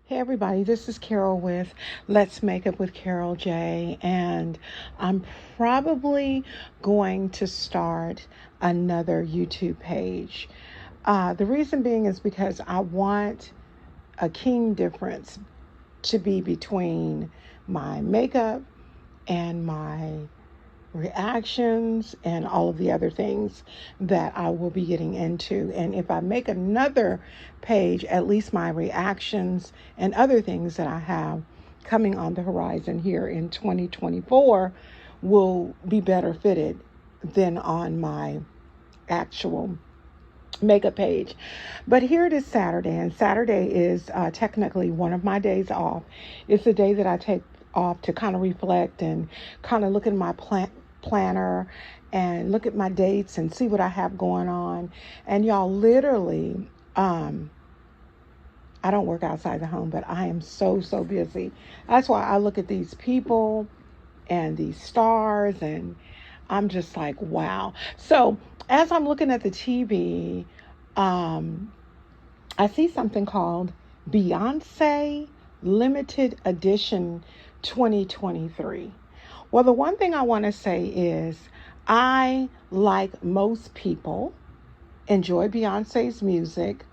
Hey everybody, this is Carol with Let's Make Up with Carol J, and I'm probably going to start another YouTube page. The reason being is because I want a keen difference to be between my makeup and my reactions and all of the other things that I will be getting into. And if I make another page, at least my reactions and other things that I have coming on the horizon here in 2024 will be better fitted than on my actual makeup page. But here it is Saturday, and Saturday is technically one of my days off. It's the day that I take off to kind of reflect and kind of look at my planner and look at my dates and see what I have going on. And y'all, literally, I don't work outside the home, but I am so busy. That's why I look at these people and these stars, and I'm just like, wow. So as I'm looking at the TV, I see something called Beyonce Limited Edition 2023. Well, the one thing I want to say is I, like most people, enjoy Beyonce's music.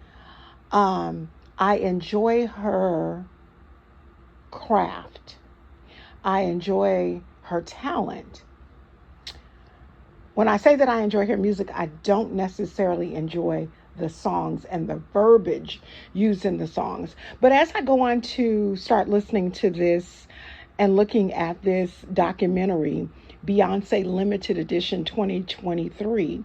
I enjoy her craft. I enjoy her talent. When I say that I enjoy her music, I don't necessarily enjoy the songs and the verbiage used in the songs. But as I go on to start listening to this and looking at this documentary, Beyonce Limited Edition 2023,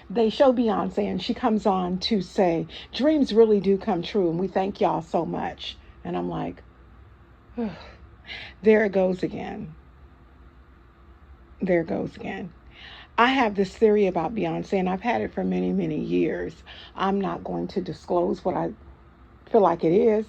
they show Beyonce and she comes on to say, dreams really do come true and we thank y'all so much. And I'm like, there it goes again. There it goes again. I have this theory about Beyonce, and I've had it for many years. I'm not going to disclose what I feel like it is,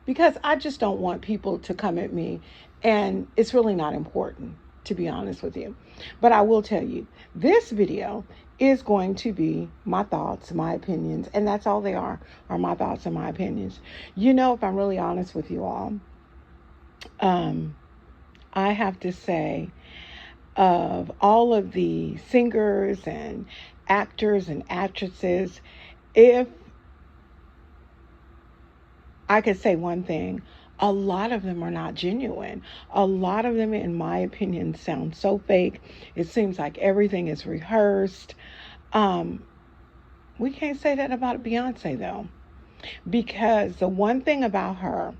because I just don't want people to come at me, and it's really not important, to be honest with you. But I will tell you, this video is going to be my thoughts, my opinions, and that's all they are my thoughts and my opinions. You know, if I'm really honest with you all, I have to say, of all of the singers and actors and actresses, if I could say one thing, a lot of them are not genuine. A lot of them, in my opinion, sound so fake. It seems like everything is rehearsed. We can't say that about Beyonce, though, because the one thing about her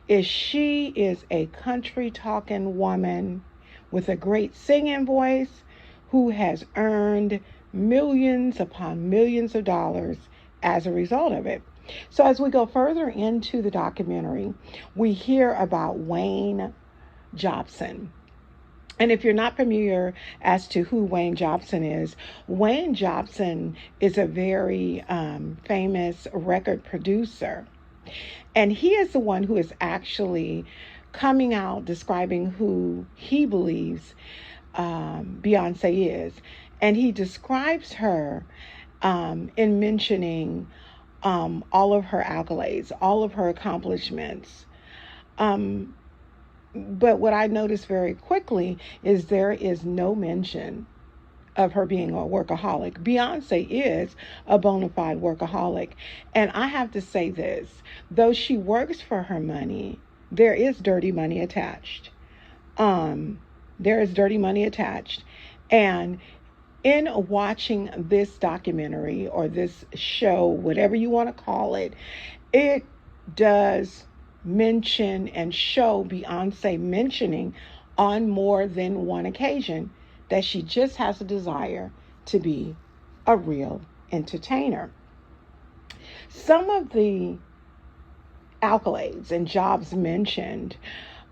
is she is a country talking woman with a great singing voice who has earned millions upon millions of dollars as a result of it. So as we go further into the documentary, we hear about Wayne Jobson. And if you're not familiar as to who Wayne Jobson is a very famous record producer. And he is the one who is actually coming out describing who he believes Beyonce is. And he describes her in mentioning all of her accolades, all of her accomplishments. But what I noticed very quickly is there is no mention of her being a workaholic. Beyonce is a bona fide workaholic. And I have to say this, though she works for her money, there is dirty money attached. There is dirty money attached. And in watching this documentary or this show, whatever you want to call it, it does mention and show Beyonce mentioning on more than one occasion that she just has a desire to be a real entertainer. Some of the accolades and jobs mentioned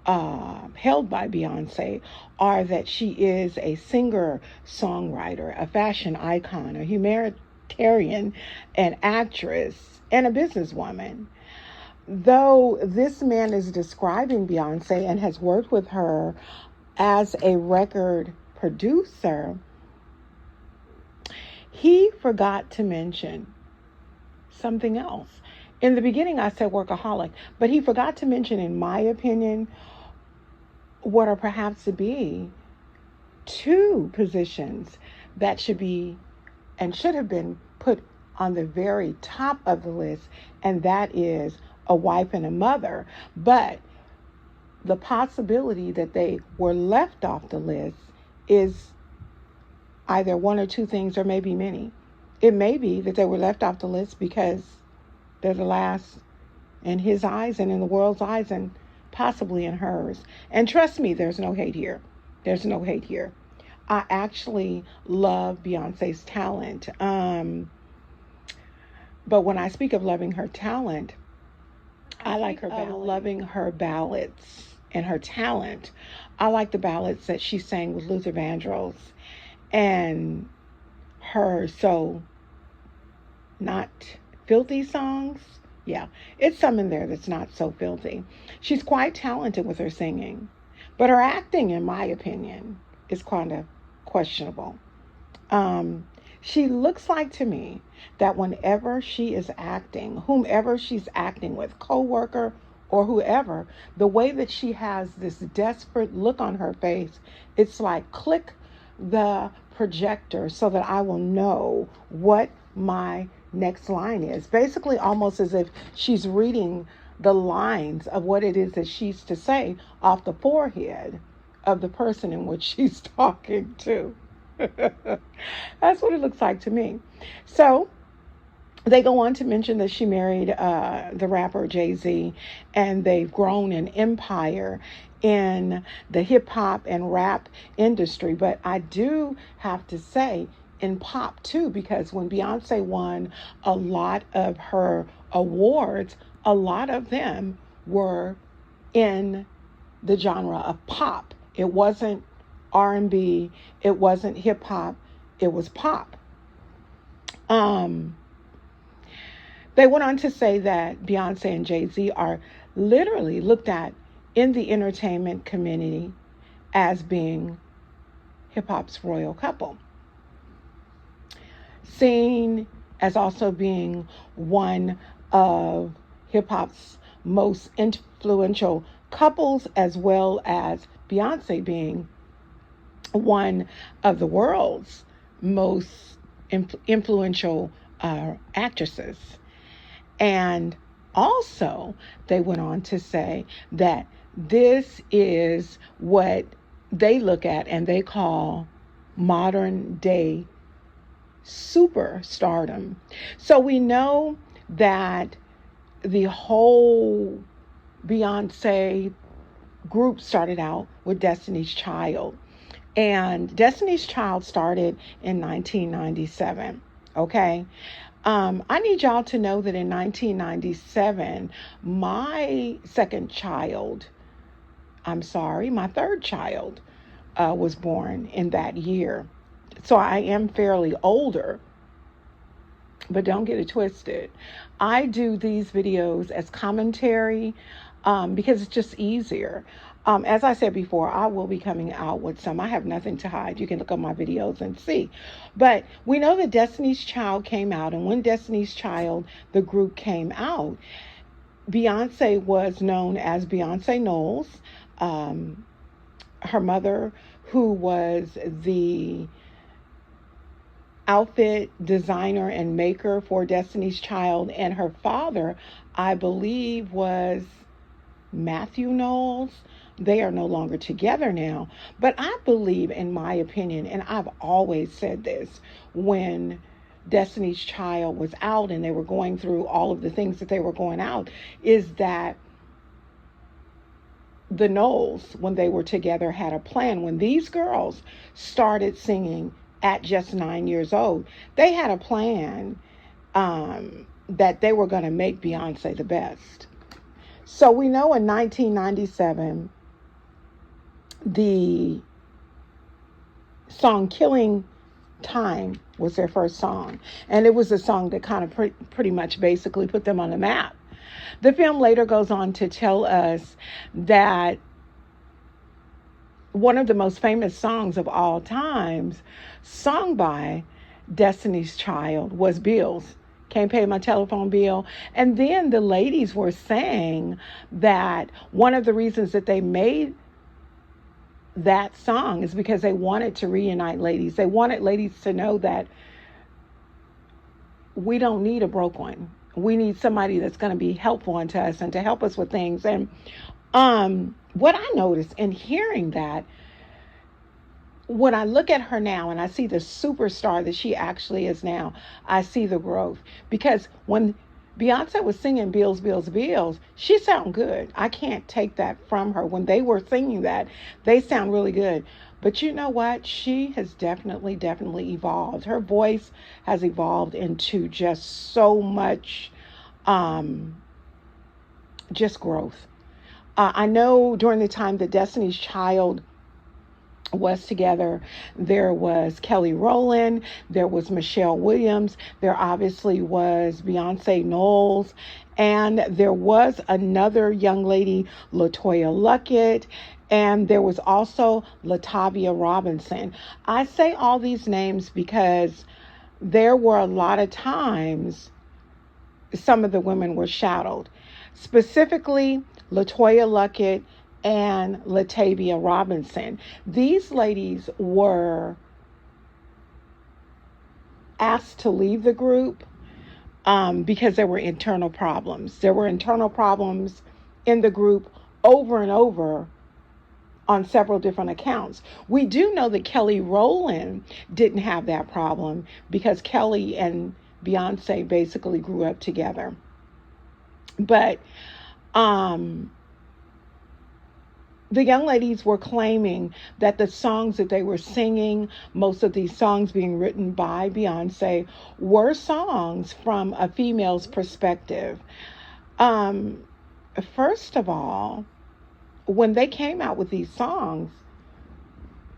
held by Beyonce are that she is a singer, songwriter, a fashion icon, a humanitarian, an actress, and a businesswoman. Though this man is describing Beyonce and has worked with her as a record producer, he forgot to mention something else. In the beginning, I said workaholic, but he forgot to mention, in my opinion, what are perhaps to be two positions that should be and should have been put on the very top of the list, and that is a wife and a mother. But the possibility that they were left off the list is either one or two things, or maybe many. It may be that they were left off the list because they're the last in his eyes and in the world's eyes and possibly in hers. And trust me, there's no hate here. There's no hate here. I actually love Beyonce's talent. But when I speak of loving her talent, I like her loving her ballads and her talent. I like the ballads that she sang with Luther Vandross and her so not filthy songs. Yeah, it's some in there that's not so filthy. She's quite talented with her singing, but her acting, in my opinion, is kind of questionable. She looks like to me that whenever she is acting, whomever she's acting with, co-worker or whoever, the way that she has this desperate look on her face, it's like click the projector so that I will know what my next line is. Basically, almost as if she's reading the lines of what it is that she's to say off the forehead of the person in which she's talking to. That's what it looks like to me. So they go on to mention that she married the rapper Jay-Z, and they've grown an empire in the hip hop and rap industry. But I do have to say in pop too, because when Beyonce won a lot of her awards, a lot of them were in the genre of pop. It wasn't R&B, it wasn't hip hop, it was pop. They went on to say that Beyonce and Jay-Z are literally looked at in the entertainment community as being hip hop's royal couple, seen as also being one of hip hop's most influential couples, as well as Beyonce being one of the world's most influential actresses. And also, they went on to say that this is what they look at and they call modern day superstardom. So we know that the whole Beyonce group started out with Destiny's Child. And Destiny's Child started in 1997, okay? I need y'all to know that in 1997, my third child was born in that year. So I am fairly older, but don't get it twisted. I do these videos as commentary because it's just easier. As I said before, I will be coming out with some. I have nothing to hide. You can look at my videos and see. But we know that Destiny's Child came out. And when Destiny's Child, the group, came out, Beyonce was known as Beyonce Knowles. Her mother, who was the outfit designer and maker for Destiny's Child, and her father, I believe, was Matthew Knowles. They are no longer together now. But I believe, in my opinion, and I've always said this, when Destiny's Child was out and they were going through all of the things that they were going out, is that the Knowles, when they were together, had a plan. When these girls started singing at just 9 years old, they had a plan that they were going to make Beyonce the best. So we know in 1997, the song Killing Time was their first song. And it was a song that kind of pretty much basically put them on the map. The film later goes on to tell us that one of the most famous songs of all times, sung by Destiny's Child, was Bills. Can't pay my telephone bill. And then the ladies were saying that one of the reasons that they made that song is because they wanted to reunite ladies. They wanted ladies to know that we don't need a broke one. We need somebody that's going to be helpful unto us and to help us with things. And what I noticed in hearing that, when I look at her now and I see the superstar that she actually is now, I see the growth. Because when Beyonce was singing Bills, Bills, Bills, she sounded good. I can't take that from her. When they were singing that, they sound really good. But you know what? She has definitely evolved. Her voice has evolved into just so much, just growth. I know during the time that Destiny's Child was together, there was Kelly Rowland, there was Michelle Williams, there obviously was Beyonce Knowles, and there was another young lady, LaToya Luckett, and there was also Latavia Robinson. I say all these names because there were a lot of times some of the women were shadowed. Specifically, LaToya Luckett and Latavia Robinson. These ladies were asked to leave the group because there were internal problems. There were internal problems in the group over and over on several different accounts. We do know that Kelly Rowland didn't have that problem because Kelly and Beyonce basically grew up together. But the young ladies were claiming that the songs that they were singing, most of these songs being written by Beyonce, were songs from a female's perspective. First of all, when they came out with these songs,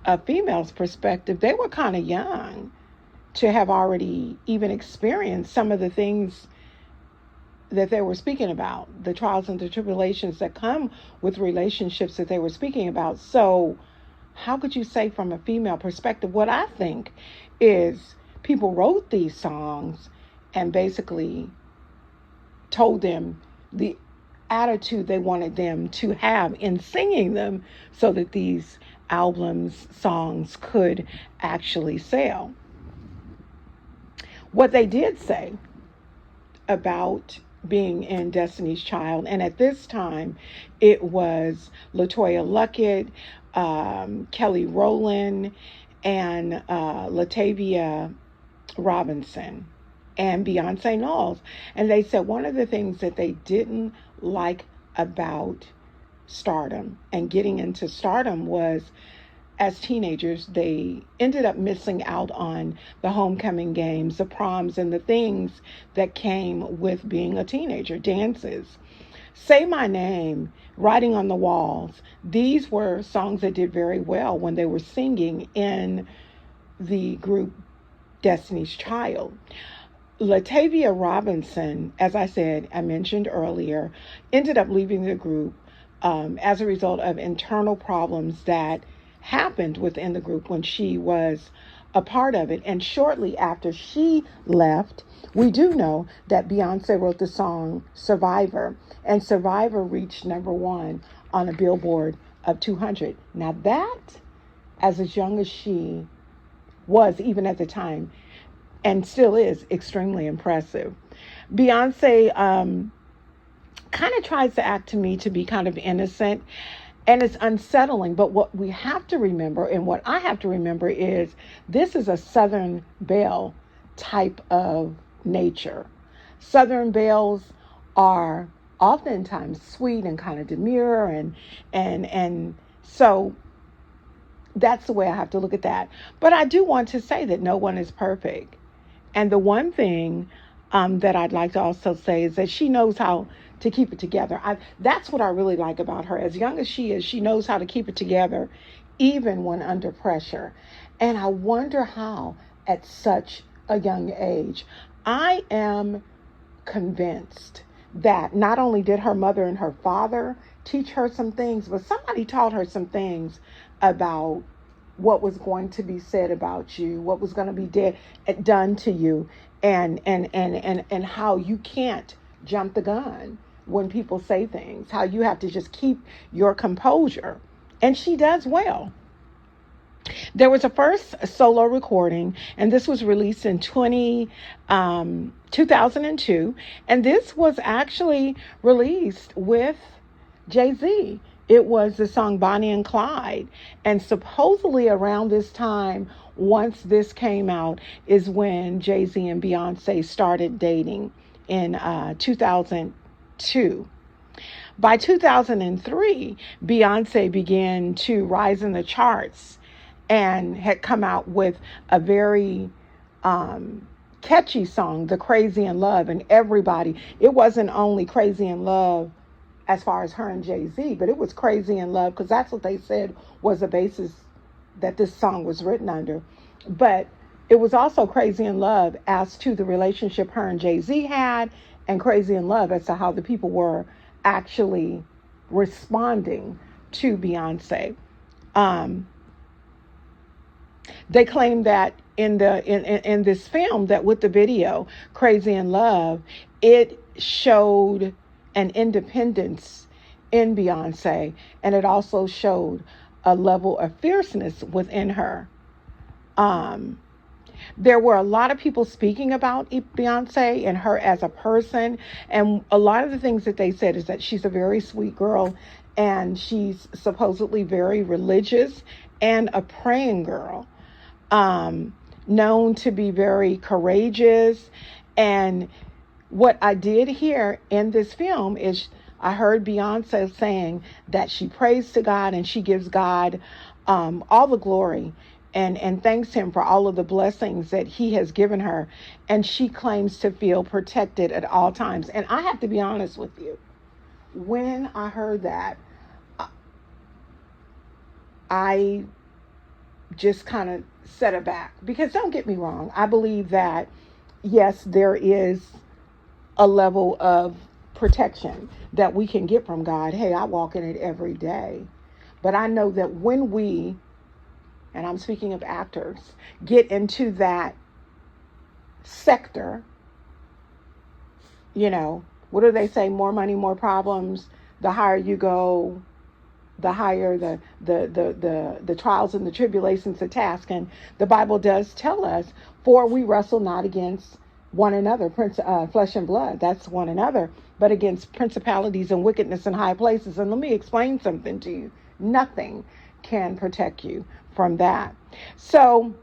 a female's perspective, they were kind of young to have already even experienced some of the things that they were speaking about, the trials and the tribulations that come with relationships that they were speaking about. So how could you say from a female perspective? What I think is people wrote these songs and basically told them the attitude they wanted them to have in singing them so that these albums, songs could actually sell. What they did say about being in Destiny's Child, and at this time it was LaToya Luckett, Kelly Rowland, and Latavia Robinson, and Beyonce Knowles. And they said one of the things that they didn't like about stardom and getting into stardom was, as teenagers, they ended up missing out on the homecoming games, the proms, and the things that came with being a teenager, dances. Say My Name, Writing on the Walls. These were songs that did very well when they were singing in the group Destiny's Child. Latavia Robinson, as I mentioned earlier, ended up leaving the group as a result of internal problems that happened within the group when she was a part of it. And shortly after she left, we do know that Beyonce wrote the song Survivor, and Survivor reached #1 on a Billboard of 200. Now that, as young as she was even at the time, and still is, extremely impressive. Beyonce kind of tries to act to me to be kind of innocent, and it's unsettling. But what we have to remember, and what I have to remember, is this is a Southern Belle type of nature. Southern belles are oftentimes sweet and kind of demure, and so that's the way I have to look at that. But I do want to say that no one is perfect. And the one thing that I'd like to also say is that she knows how to keep it together. That's what I really like about her. As young as she is, she knows how to keep it together, even when under pressure. And I wonder how, at such a young age. I am convinced that not only did her mother and her father teach her some things, but somebody taught her some things about what was going to be said about you, what was going to be done to you. and how you can't jump the gun when people say things, how you have to just keep your composure. And she does well. There was a first solo recording, and this was released in 2002. And this was actually released with Jay-Z. It was the song Bonnie and Clyde. And supposedly around this time, once this came out, is when Jay-Z and Beyonce started dating in 2002. By 2003, Beyonce began to rise in the charts and had come out with a very catchy song, The Crazy in Love. And everybody, it wasn't only Crazy in Love as far as her and Jay-Z, but it was Crazy in Love because that's what they said was the basis that this song was written under. But it was also Crazy in Love as to the relationship her and Jay-Z had, and Crazy in Love as to how the people were actually responding to Beyonce. They claim that in this film, that with the video Crazy in Love, it showed an independence in Beyonce, and it also showed a level of fierceness within her. There were a lot of people speaking about Beyonce and her as a person, and a lot of the things that they said is that she's a very sweet girl, and she's supposedly very religious and a praying girl, known to be very courageous. And what I did hear in this film is I heard Beyonce saying that she prays to God and she gives God all the glory and thanks him for all of the blessings that he has given her. And she claims to feel protected at all times. And I have to be honest with you. When I heard that, I just kind of set it back. Because don't get me wrong, I believe that, yes, there is a level of protection that we can get from God. Hey, I walk in it every day. But I know that when we, and I'm speaking of actors, get into that sector, what do they say? More money, more problems. The higher you go, the higher the trials and the tribulations, the task. And the Bible does tell us, for we wrestle not against one another, flesh and blood, that's one another, but against principalities and wickedness in high places. And let me explain something to you. Nothing can protect you from that. So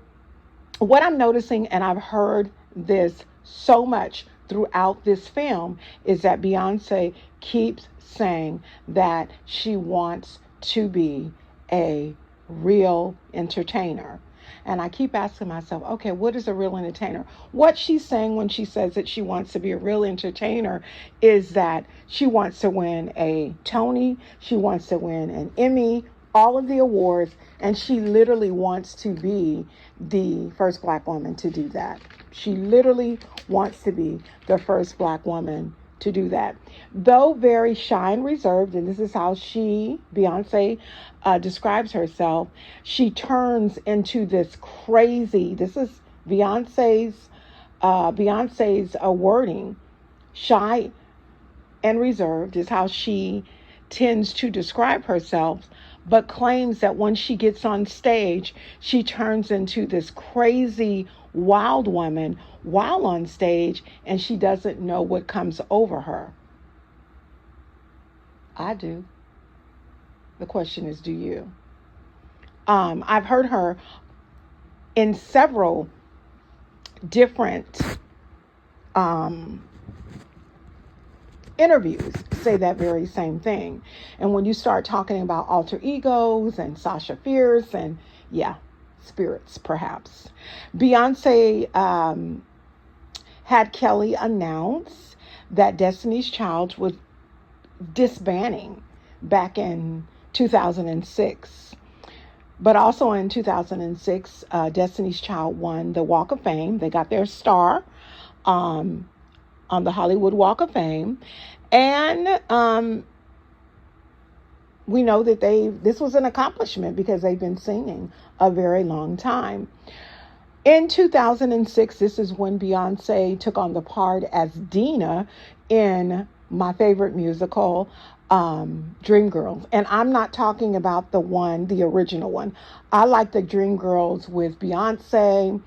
what I'm noticing, and I've heard this so much throughout this film, is that Beyonce keeps saying that she wants to be a real entertainer. And I keep asking myself, okay, what is a real entertainer? What she's saying when she says that she wants to be a real entertainer is that she wants to win a Tony, she wants to win an Emmy, all of the awards, and she literally wants to be the first Black woman to do that. She literally wants to be the first Black woman to do that. Though very shy and reserved, and this is how Beyonce, describes herself, she turns into this crazy, this is Beyonce's wording, shy and reserved is how she tends to describe herself, but claims that when she gets on stage, she turns into this crazy, wild woman while on stage, and she doesn't know what comes over her. I do. The question is, do you? I've heard her in several different interviews say that very same thing. And when you start talking about alter egos and Sasha Fierce and spirits perhaps. Beyonce had Kelly announce that Destiny's Child was disbanding back in 2006. But also in 2006, Destiny's Child won the Walk of Fame. They got their star on the Hollywood Walk of Fame. And we know that this was an accomplishment because they've been singing a very long time. In 2006, this is when Beyonce took on the part as Dina in my favorite musical, Dreamgirls. And I'm not talking about the original one. I like the Dreamgirls with Beyonce,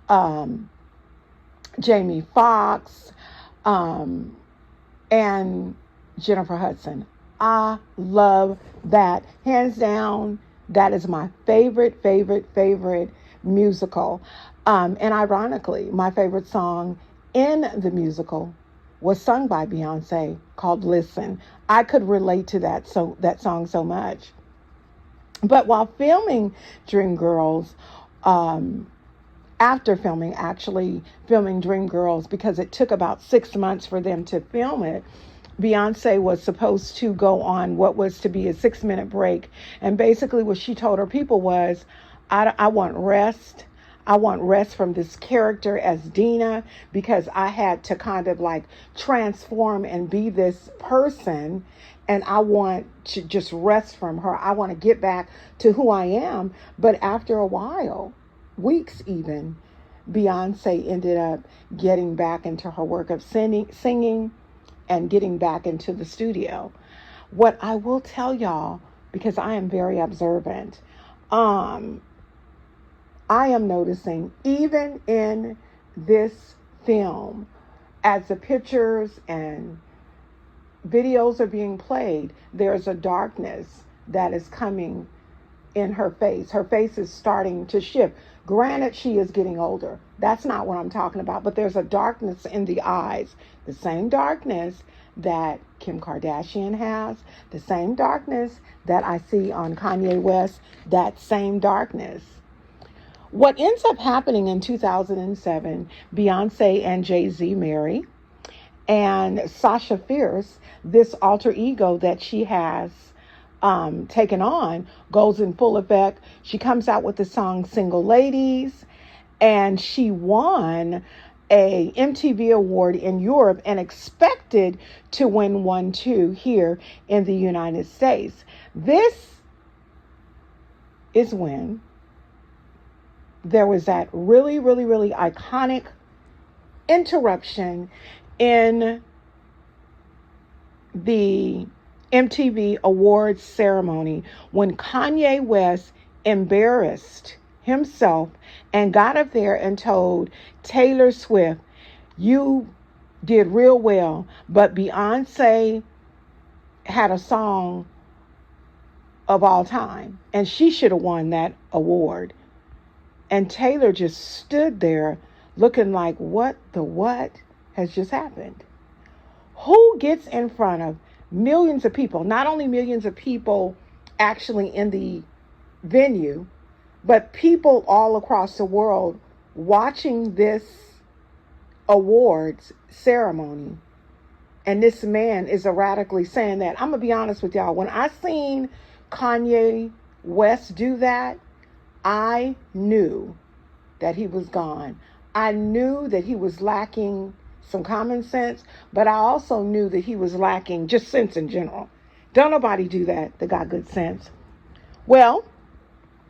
um, Jamie Foxx, um, and Jennifer Hudson. I love that. Hands down, that is my favorite musical. And ironically, my favorite song in the musical was sung by Beyonce, called Listen. I could relate to that song so much. But while filming Dreamgirls, um, after filming, actually filming Dreamgirls, because it took about 6 months for them to film it, Beyonce was supposed to go on what was to be a 6-minute break. And basically what she told her people was, I want rest. I want rest from this character as Dina, because I had to kind of like transform and be this person. And I want to just rest from her. I want to get back to who I am. But after a while, weeks even, Beyonce ended up getting back into her work of singing and getting back into the studio. What I will tell y'all, because I am very observant, I am noticing even in this film, as the pictures and videos are being played, there's a darkness that is coming in her face. Her face is starting to shift. Granted, she is getting older. That's not what I'm talking about. But there's a darkness in the eyes. The same darkness that Kim Kardashian has. The same darkness that I see on Kanye West. That same darkness. What ends up happening in 2007, Beyonce and Jay-Z marry. And Sasha Fierce, this alter ego that she has taken on, goes in full effect. She comes out with the song Single Ladies, and she won a MTV award in Europe and expected to win one too here in the United States. This is when there was that really iconic interruption in the MTV Awards ceremony when Kanye West embarrassed himself and got up there and told Taylor Swift, "You did real well, but Beyonce had a song of all time and she should have won that award." And Taylor just stood there looking like, what has just happened? Who gets in front of millions of people, not only millions of people actually in the venue, but people all across the world watching this awards ceremony? And this man is erratically saying that. I'm going to be honest with y'all. When I seen Kanye West do that, I knew that he was gone. I knew that he was lacking some common sense, but I also knew that he was lacking just sense in general. Don't nobody do that that got good sense. Well,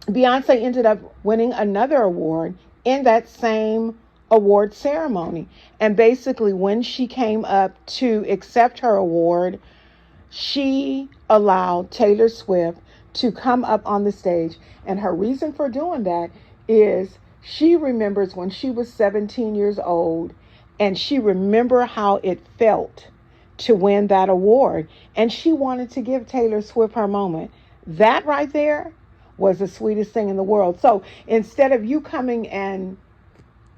Beyonce ended up winning another award in that same award ceremony. And basically, when she came up to accept her award, she allowed Taylor Swift to come up on the stage. And her reason for doing that is she remembers when she was 17 years old, and she remembered how it felt to win that award. And she wanted to give Taylor Swift her moment. That right there was the sweetest thing in the world. So instead of you coming and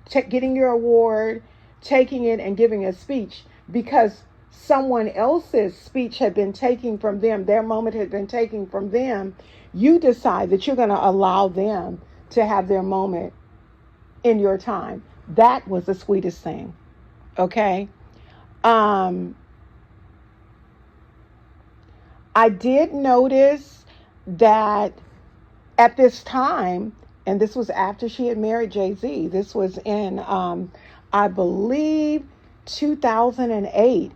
getting your award, taking it and giving a speech, because someone else's speech had been taken from them, their moment had been taken from them, you decide that you're going to allow them to have their moment in your time. That was the sweetest thing. Okay. I did notice that at this time, and this was after she had married Jay-Z, this was in, I believe, 2008,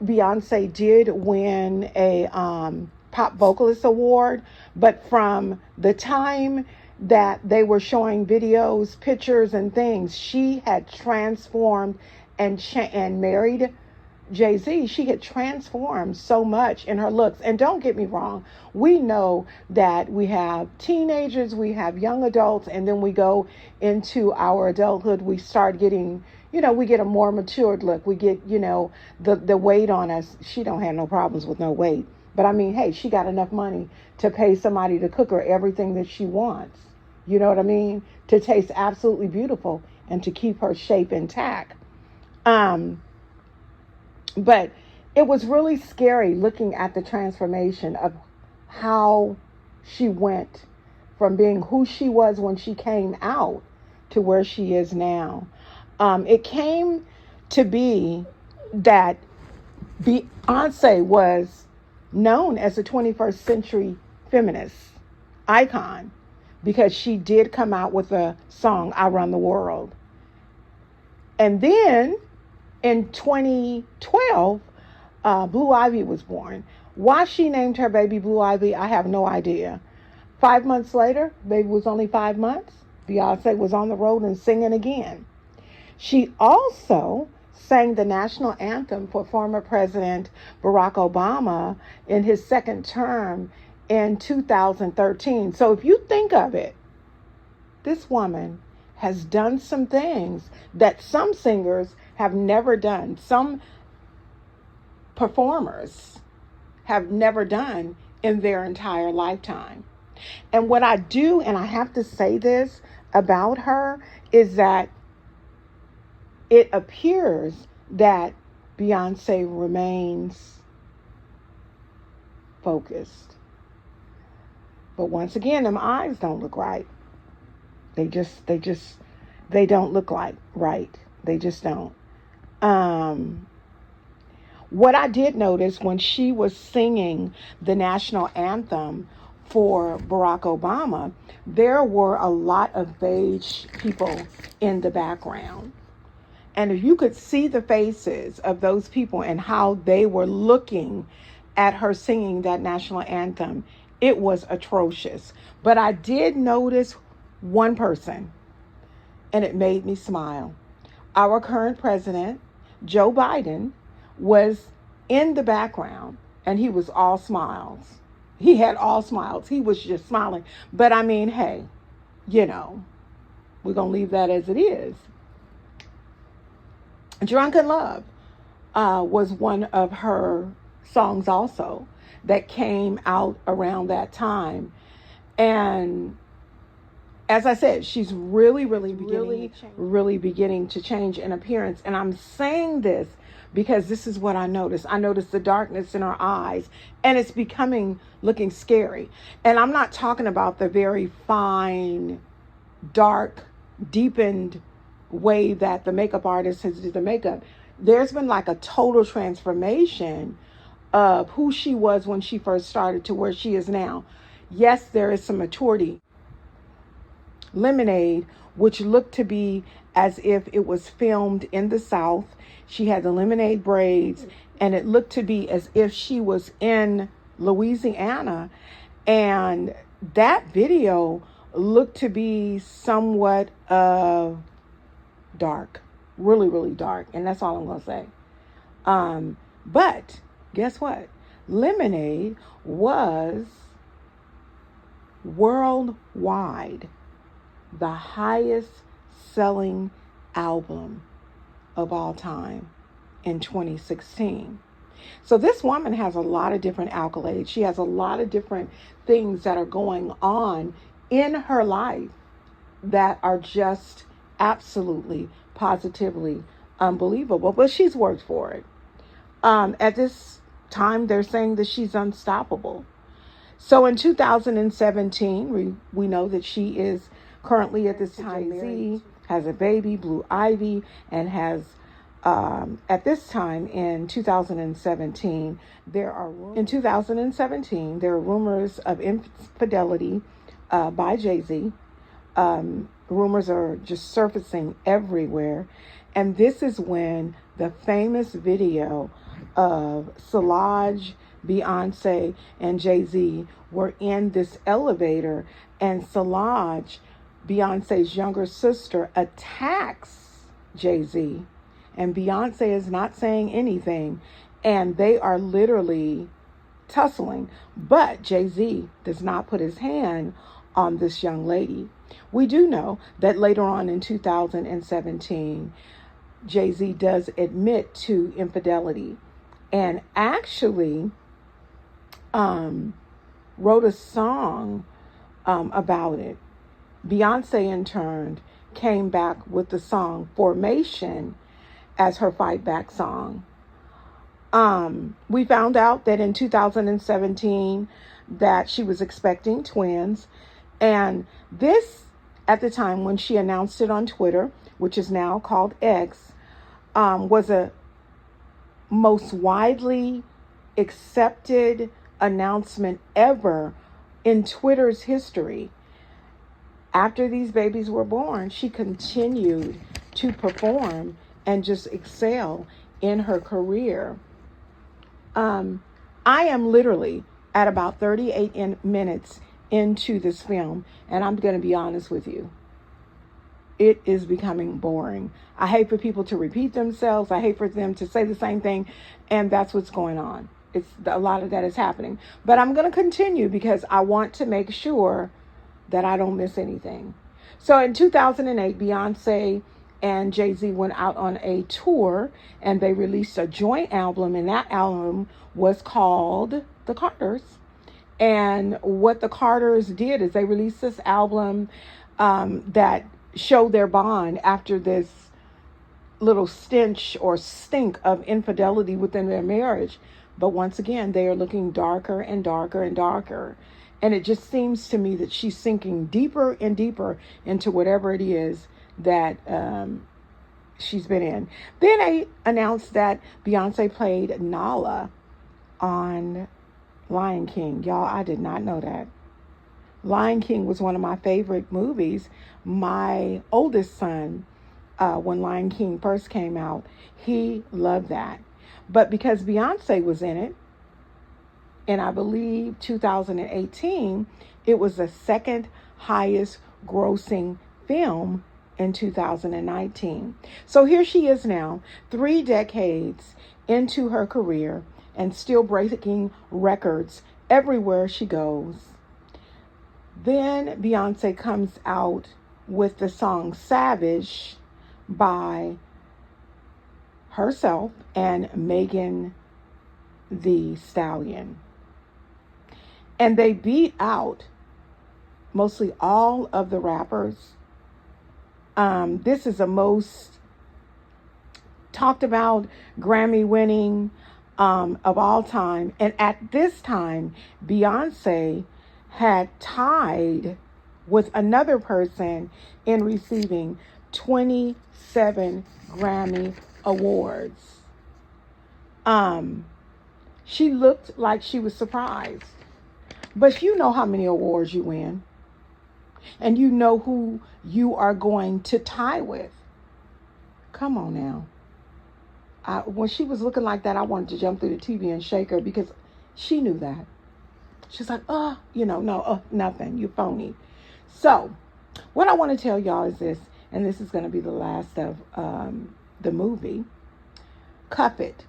Beyonce did win a pop vocalist award. But from the time that they were showing videos, pictures, and things, she had transformed and married Jay-Z. She had transformed so much in her looks. And don't get me wrong, we know that we have teenagers, we have young adults, and then we go into our adulthood, we start getting, we get a more matured look. We get, the weight on us. She don't have no problems with no weight. But I mean, hey, she got enough money to pay somebody to cook her everything that she wants. You know what I mean? To taste absolutely beautiful and to keep her shape intact. But it was really scary looking at the transformation of how she went from being who she was when she came out to where she is now. It came to be that Beyonce was known as a 21st century feminist icon because she did come out with a song, I Run the World. And then in 2012, Blue Ivy was born. Why she named her baby Blue Ivy, I have no idea. 5 months later, baby was only 5 months. Beyonce was on the road and singing again. She also sang the national anthem for former President Barack Obama in his second term in 2013. So if you think of it, this woman has done some things that some singers have never done. Some performers have never done in their entire lifetime. And what I do, and I have to say this about her, is that it appears that Beyonce remains focused. But once again, them eyes don't look right. They don't look like right. They just don't. What I did notice when she was singing the national anthem for Barack Obama, there were a lot of beige people in the background. And if you could see the faces of those people and how they were looking at her singing that national anthem, it was atrocious. But I did notice one person, and it made me smile. Our current president, Joe Biden, was in the background, and he was all smiles. He had all smiles. He was just smiling. But I mean, hey, we're going to leave that as it is. Drunken Love was one of her songs also that came out around that time. And as I said, she's really beginning to change in appearance. And I'm saying this because this is what I noticed. I noticed the darkness in her eyes, and it's looking scary. And I'm not talking about the very fine, dark, deepened way that the makeup artist has did the makeup. There's been like a total transformation of who she was when she first started to where she is now. Yes, there is some maturity. Lemonade, which looked to be as if it was filmed in the South. She had the lemonade braids, and it looked to be as if she was in Louisiana. And that video looked to be somewhat dark, really dark. And that's all I'm going to say. But guess what? Lemonade was worldwide the highest selling album of all time in 2016. So this woman has a lot of different accolades. She has a lot of different things that are going on in her life that are just absolutely, positively unbelievable. But she's worked for it. At this time, they're saying that she's unstoppable. So in 2017, we know that she is currently at this time married, has a baby, Blue Ivy, and has at this time in 2017, there are rumors of infidelity by Jay-Z. Rumors are just surfacing everywhere. And this is when the famous video of Solange Beyonce and Jay-Z were in this elevator, and Solange, Beyonce's younger sister, attacks Jay-Z, and Beyonce is not saying anything, and they are literally tussling. But Jay-Z does not put his hand on this young lady. We do know that later on in 2017, Jay-Z does admit to infidelity and actually wrote a song about it. Beyonce, in turn, came back with the song Formation as her fight back song. We found out that in 2017 that she was expecting twins. And this, at the time when she announced it on Twitter, which is now called X, was a most widely accepted announcement ever in Twitter's history. After these babies were born, she continued to perform and just excel in her career. I am literally at about 38 minutes into this film, and I'm going to be honest with you. It is becoming boring. I hate for people to repeat themselves. I hate for them to say the same thing, and that's what's going on. A lot of that is happening. But I'm going to continue because I want to make sure that I don't miss anything. So in 2008, Beyonce and Jay-Z went out on a tour, and they released a joint album, and that album was called The Carters. And what the Carters did is they released this album that showed their bond after this little stench or stink of infidelity within their marriage. But once again, they are looking darker and darker and darker. And it just seems to me that she's sinking deeper and deeper into whatever it is that she's been in. Then they announced that Beyonce played Nala on Lion King. Y'all, I did not know that. Lion King was one of my favorite movies. My oldest son, when Lion King first came out, he loved that. But because Beyonce was in it, and I believe 2018, it was the second highest grossing film in 2019. So here she is now, 3 decades into her career and still breaking records everywhere she goes. Then Beyonce comes out with the song Savage by herself and Megan Thee Stallion. And they beat out mostly all of the rappers. This is the most talked about Grammy winning of all time. And at this time, Beyonce had tied with another person in receiving 27 Grammy Awards. She looked like she was surprised. But you know how many awards you win. And you know who you are going to tie with. Come on now. When she was looking like that, I wanted to jump through the TV and shake her because she knew that. She's like, nothing. You phony. So, what I want to tell y'all is this, and this is going to be the last of the movie. Cuff It.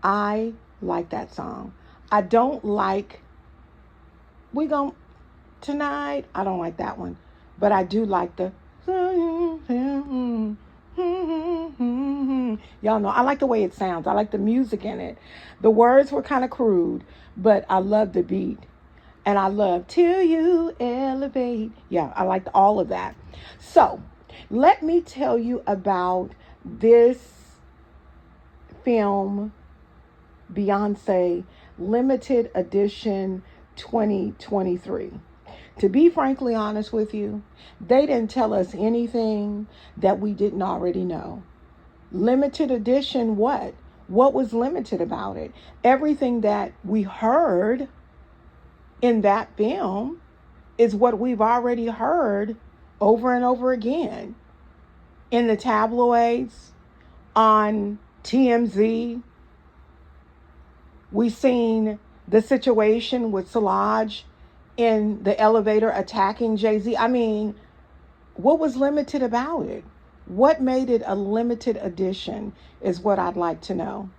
I like that song. I don't like Tonight. I don't like that one. But I do like the y'all know, I like the way it sounds. I like the music in it. The words were kind of crude, but I love the beat. And I love Till You Elevate. Yeah, I liked all of that. So, let me tell you about this film, Beyonce Limited Edition 2023. To be frankly honest with you, they didn't tell us anything that we didn't already know. Limited edition what? What was limited about it? Everything that we heard in that film is what we've already heard over and over again in the tabloids, on TMZ. We've seen The situation with Solange in the elevator attacking Jay-Z. I mean, what was limited about it? What made it a limited edition is what I'd like to know.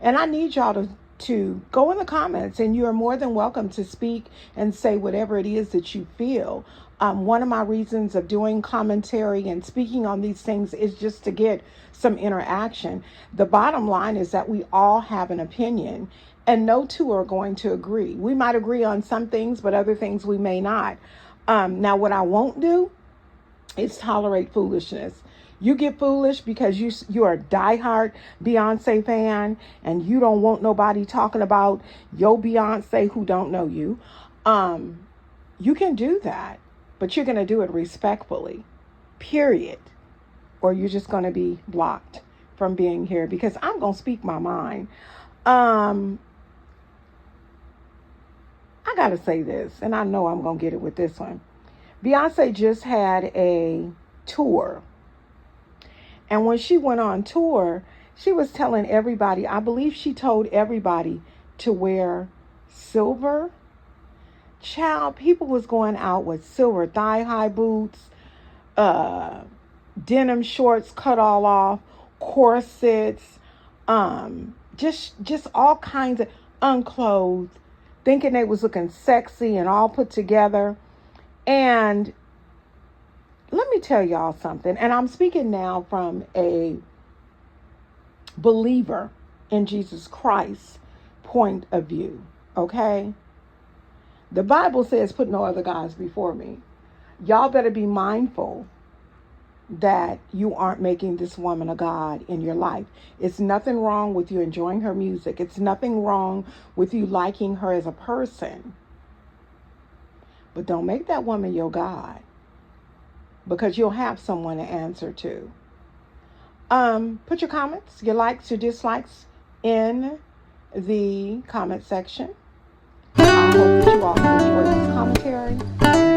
And I need y'all to go in the comments, and you are more than welcome to speak and say whatever it is that you feel. One of my reasons of doing commentary and speaking on these things is just to get some interaction. The bottom line is that we all have an opinion, and no two are going to agree. We might agree on some things, but other things we may not. Now, what I won't do is tolerate foolishness. You get foolish because you are a diehard Beyonce fan and you don't want nobody talking about your Beyonce who don't know you. You can do that, but you're going to do it respectfully, period. Or you're just going to be blocked from being here because I'm going to speak my mind. I got to say this, and I know I'm going to get it with this one. Beyonce just had a tour. And when she went on tour, she was telling everybody, I believe she told everybody to wear silver. Child, people was going out with silver thigh-high boots, denim shorts cut all off, corsets, just all kinds of unclothed, thinking they was looking sexy and all put together. And let me tell y'all something, and I'm speaking now from a believer in Jesus Christ point of view, okay? The Bible says, put no other gods before me. Y'all better be mindful that you aren't making this woman a god in your life. It's nothing wrong with you enjoying her music. It's nothing wrong with you liking her as a person. But don't make that woman your god, because you'll have someone to answer to. Put your comments, your likes, your dislikes in the comment section. I hope that you all have enjoyed this commentary.